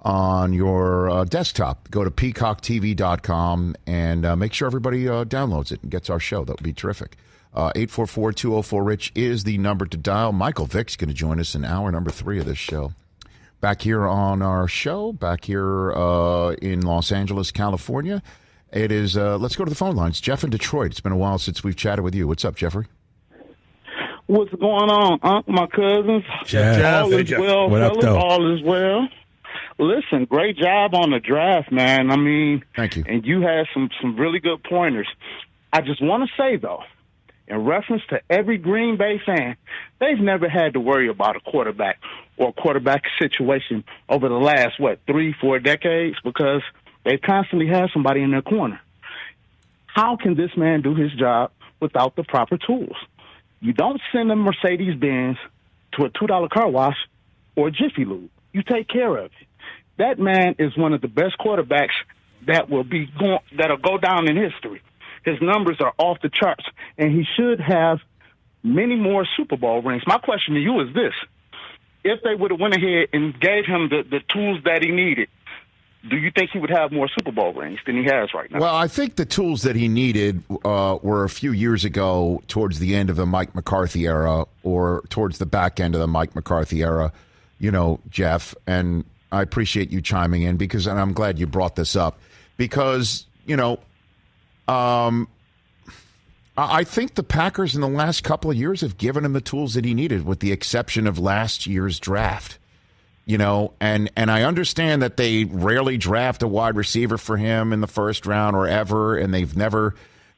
on your desktop. Go to peacocktv.com and make sure everybody downloads it and gets our show. That would be terrific. 844-204-RICH is the number to dial. Michael Vick's going to join us in hour number 3 of this show. Back here on our show, back here in Los Angeles, California. It is, let's go to the phone lines. Jeff in Detroit. It's been a while since we've chatted with you. What's up, Jeffrey? What's going on, my cousins? Jeff. All is well, What up, fellas. though? All is well. Listen, great job on the draft, man. I mean, thank you. And you had some really good pointers. I just want to say, though, in reference to every Green Bay fan, they've never had to worry about a quarterback or a quarterback situation over the last, 3-4 decades, because they've constantly had somebody in their corner. How can this man do his job without the proper tools? You don't send a Mercedes-Benz to a $2 car wash or a Jiffy Lube. You take care of it. That man is one of the best quarterbacks that'll go down in history. His numbers are off the charts, and he should have many more Super Bowl rings. My question to you is this. If they would have went ahead and gave him the tools that he needed, do you think he would have more Super Bowl rings than he has right now? Well, I think the tools that he needed were a few years ago towards the end of the Mike McCarthy era or towards the back end of the Mike McCarthy era, Jeff. And I appreciate you chiming in and I'm glad you brought this up because, I think the Packers in the last couple of years have given him the tools that he needed with the exception of last year's draft. And I understand that they rarely draft a wide receiver for him in the first round or ever, and they've never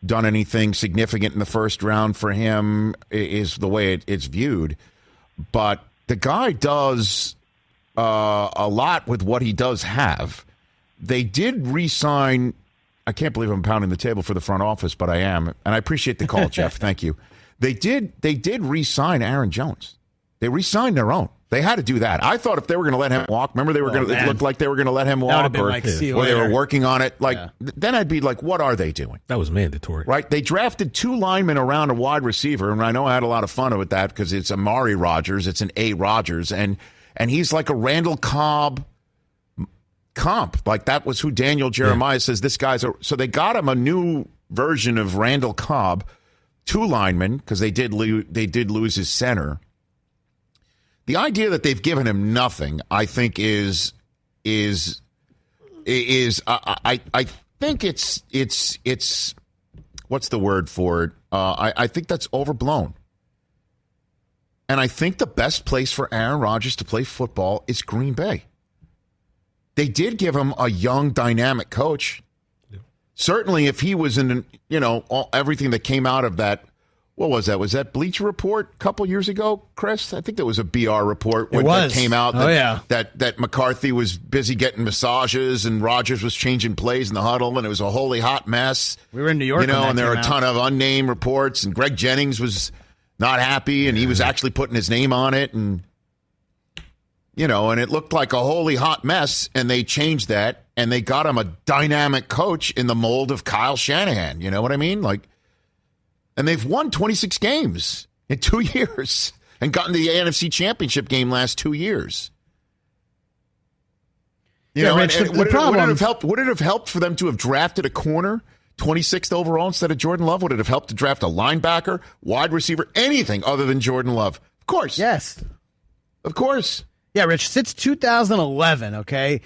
done anything significant in the first round for him is the way it's viewed. But the guy does a lot with what he does have. They did re-sign, I can't believe I'm pounding the table for the front office, but I am, and I appreciate the call, Jeff. Thank you. They did re-sign Aaron Jones. They re-signed their own. They had to do that. I thought if they were going to let him walk, remember they were going to. It looked like they were going to let him walk, or they were working on it. Then I'd be like, what are they doing? That was mandatory, right? They drafted 2 linemen around a wide receiver, and I know I had a lot of fun with that because it's Amari Rodgers, it's an A. Rodgers, and he's like a Randall Cobb comp. Like that was who Daniel Jeremiah says this guy's. So they got him a new version of Randall Cobb, 2 linemen because they did lose his center. The idea that they've given him nothing, I think, is I think it's what's the word for it? I think that's overblown. And I think the best place for Aaron Rodgers to play football is Green Bay. They did give him a young, dynamic coach. Yeah. Certainly, if he was in, everything that came out of that. What was that? Was that Bleacher Report a couple years ago, Chris? I think there was a BR report that came out that McCarthy was busy getting massages and Rodgers was changing plays in the huddle, and it was a holy hot mess. We were in New York, and there were a ton of unnamed reports, and Greg Jennings was not happy, and he was actually putting his name on it, and and it looked like a holy hot mess, and they changed that, and they got him a dynamic coach in the mold of Kyle Shanahan. You know what I mean? And they've won 26 games in 2 years and gotten to the NFC Championship game last 2 years. Rich, would it have helped for them to have drafted a corner 26th overall instead of Jordan Love? Would it have helped to draft a linebacker, wide receiver, anything other than Jordan Love? Of course. Yes. Of course. Yeah, Rich, since 2011, okay,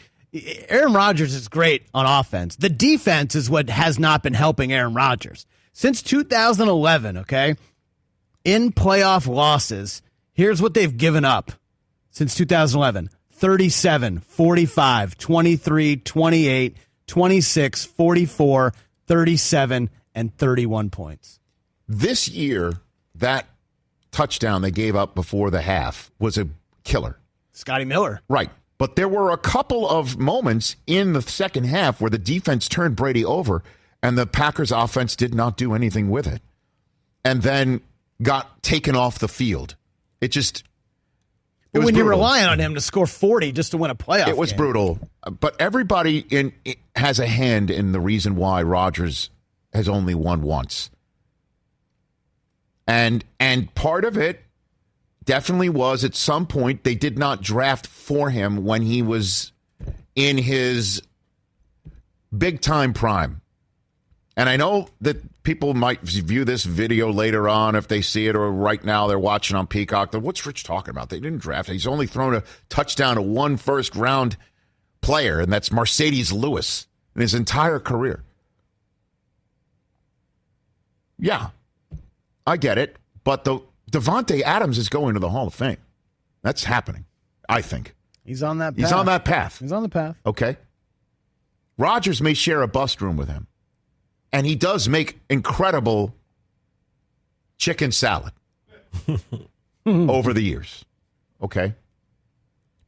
Aaron Rodgers is great on offense. The defense is what has not been helping Aaron Rodgers. Since 2011, okay, in playoff losses, here's what they've given up since 2011. 37, 45, 23, 28, 26, 44, 37, and 31 points. This year, that touchdown they gave up before the half was a killer. Scotty Miller. Right. But there were a couple of moments in the second half where the defense turned Brady over and the Packers offense did not do anything with it and then got taken off the field. When you're relying on him to score 40 just to win a playoff It was game. Brutal. But everybody has a hand in the reason why Rodgers has only won once. And part of it definitely was at some point. They did not draft for him when he was in his big-time prime. And I know that people might view this video later on if they see it, or right now they're watching on Peacock. What's Rich talking about? They didn't draft him. He's only thrown a touchdown to one first-round player, and that's Mercedes Lewis in his entire career. Yeah, I get it. But Devontae Adams is going to the Hall of Fame. That's happening, I think. He's on that path. He's on that path. He's on the path. Okay. Rodgers may share a bust room with him. And he does make incredible chicken salad over the years. Okay.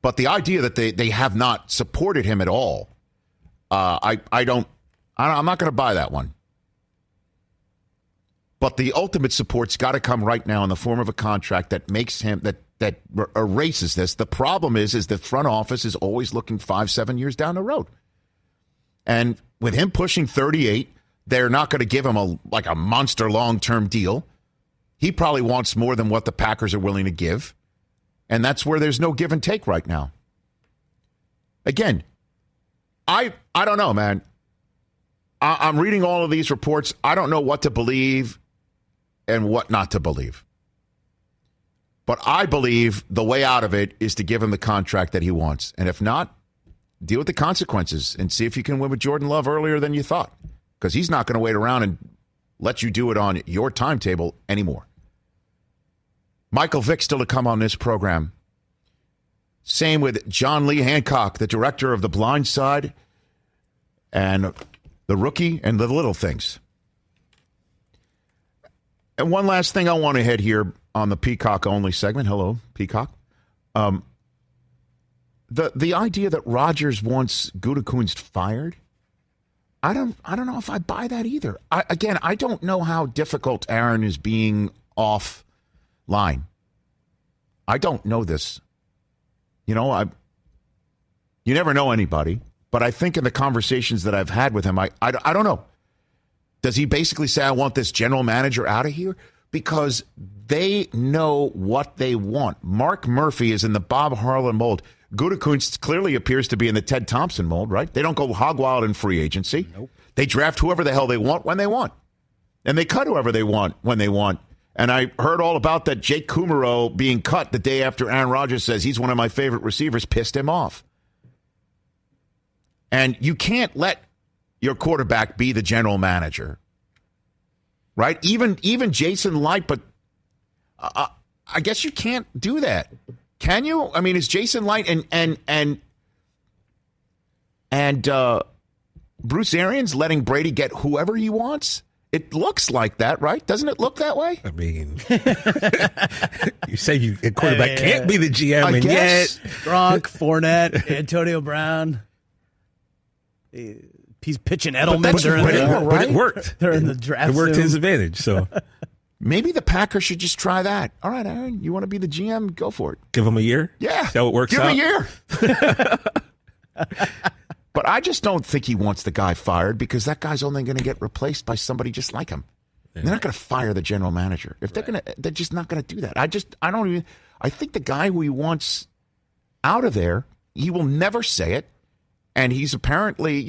But the idea that they have not supported him at all, I'm not going to buy that one. But the ultimate support's got to come right now in the form of a contract that makes him, that erases this. The problem is the front office is always looking 5-7 years down the road. And with him pushing 38, they're not going to give him a monster long-term deal. He probably wants more than what the Packers are willing to give. And that's where there's no give and take right now. Again, I don't know, man. I'm reading all of these reports. I don't know what to believe and what not to believe. But I believe the way out of it is to give him the contract that he wants. And if not, deal with the consequences and see if you can win with Jordan Love earlier than you thought. Because he's not going to wait around and let you do it on your timetable anymore. Michael Vick still to come on this program. Same with John Lee Hancock, the director of The Blind Side, and The Rookie, and The Little Things. And one last thing I want to hit here on the Peacock-only segment. Hello, Peacock. The idea that Rodgers wants Gutekunst fired, I don't know if I buy that either. I don't know how difficult Aaron is being offline. I don't know this. You never know anybody, but I think in the conversations that I've had with him, I don't know. Does he basically say, I want this general manager out of here? Because they know what they want. Mark Murphy is in the Bob Harlan mold. Gutekunst clearly appears to be in the Ted Thompson mold, right? They don't go hog wild in free agency. Nope. They draft whoever the hell they want when they want. And they cut whoever they want when they want. And I heard all about that Jake Kumaro being cut the day after Aaron Rodgers says he's one of my favorite receivers, pissed him off. And you can't let your quarterback be the general manager, right? Even Jason Light, but I guess you can't do that. Can you? I mean, is Jason Light and Bruce Arians letting Brady get whoever he wants? It looks like that, right? Doesn't it look that way? I mean, you say a quarterback can't be the GM, and yet Gronk, Fournette, Antonio Brown. He's pitching Edelman. But it worked. They're in the draft. It worked to his advantage. So maybe the Packers should just try that. All right, Aaron, you want to be the GM? Go for it. Give him a year? Yeah. See how it works out? Give him a year. But I just don't think he wants the guy fired because that guy's only going to get replaced by somebody just like him. Yeah. They're not going to fire the general manager. If they're just not going to do that. I think the guy who he wants out of there, he will never say it. And he's apparently,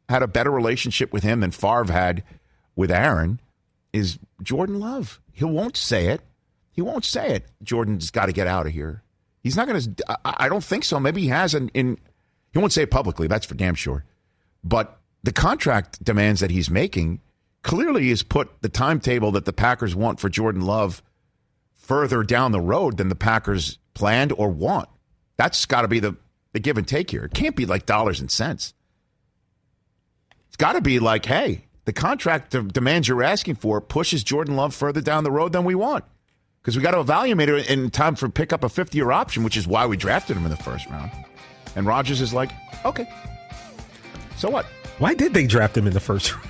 had a better relationship with him than Favre had with Aaron, is Jordan Love. He won't say it. He won't say it. Jordan's got to get out of here. He's not going to. I don't think so. Maybe he has he won't say it publicly. That's for damn sure. But the contract demands that he's making clearly has put the timetable that the Packers want for Jordan Love further down the road than the Packers planned or want. That's got to be the give and take here. It can't be like dollars and cents. It's got to be like, hey, the contract demands you're asking for pushes Jordan Love further down the road than we want. Because we got to evaluate it in time for pick up a 50-year option, which is why we drafted him in the first round. And Rodgers is like, okay, so what? Why did they draft him in the first round?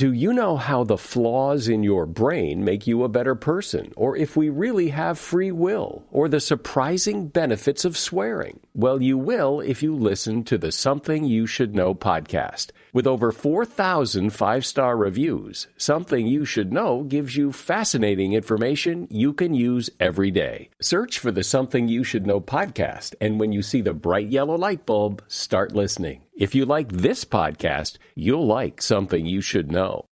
Do you know how the flaws in your brain make you a better person, or if we really have free will, or the surprising benefits of swearing? Well, you will if you listen to the Something You Should Know podcast. With over 4,000 five-star reviews, Something You Should Know gives you fascinating information you can use every day. Search for the Something You Should Know podcast, and when you see the bright yellow light bulb, start listening. If you like this podcast, you'll like Something You Should Know.